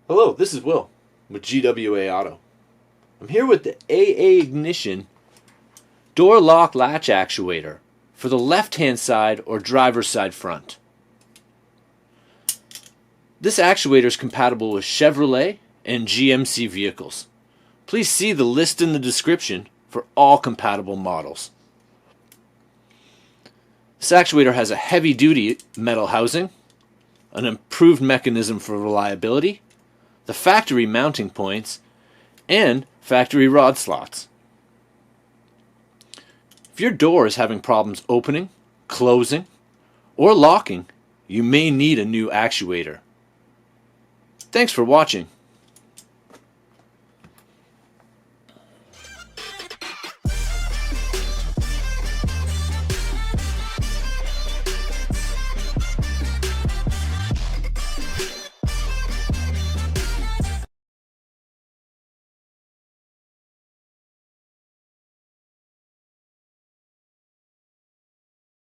Hello, this is Will with GWA Auto. I'm here with the AA Ignition door lock latch actuator for the left-hand side or driver's side front. This actuator is compatible with Chevrolet and GMC vehicles. Please see the list in the description for all compatible models. This actuator has a heavy-duty metal housing, an improved mechanism for reliability, the factory mounting points, and factory rod slots. If your door is having problems opening, closing, or locking, you may need a new actuator. Thanks for watching.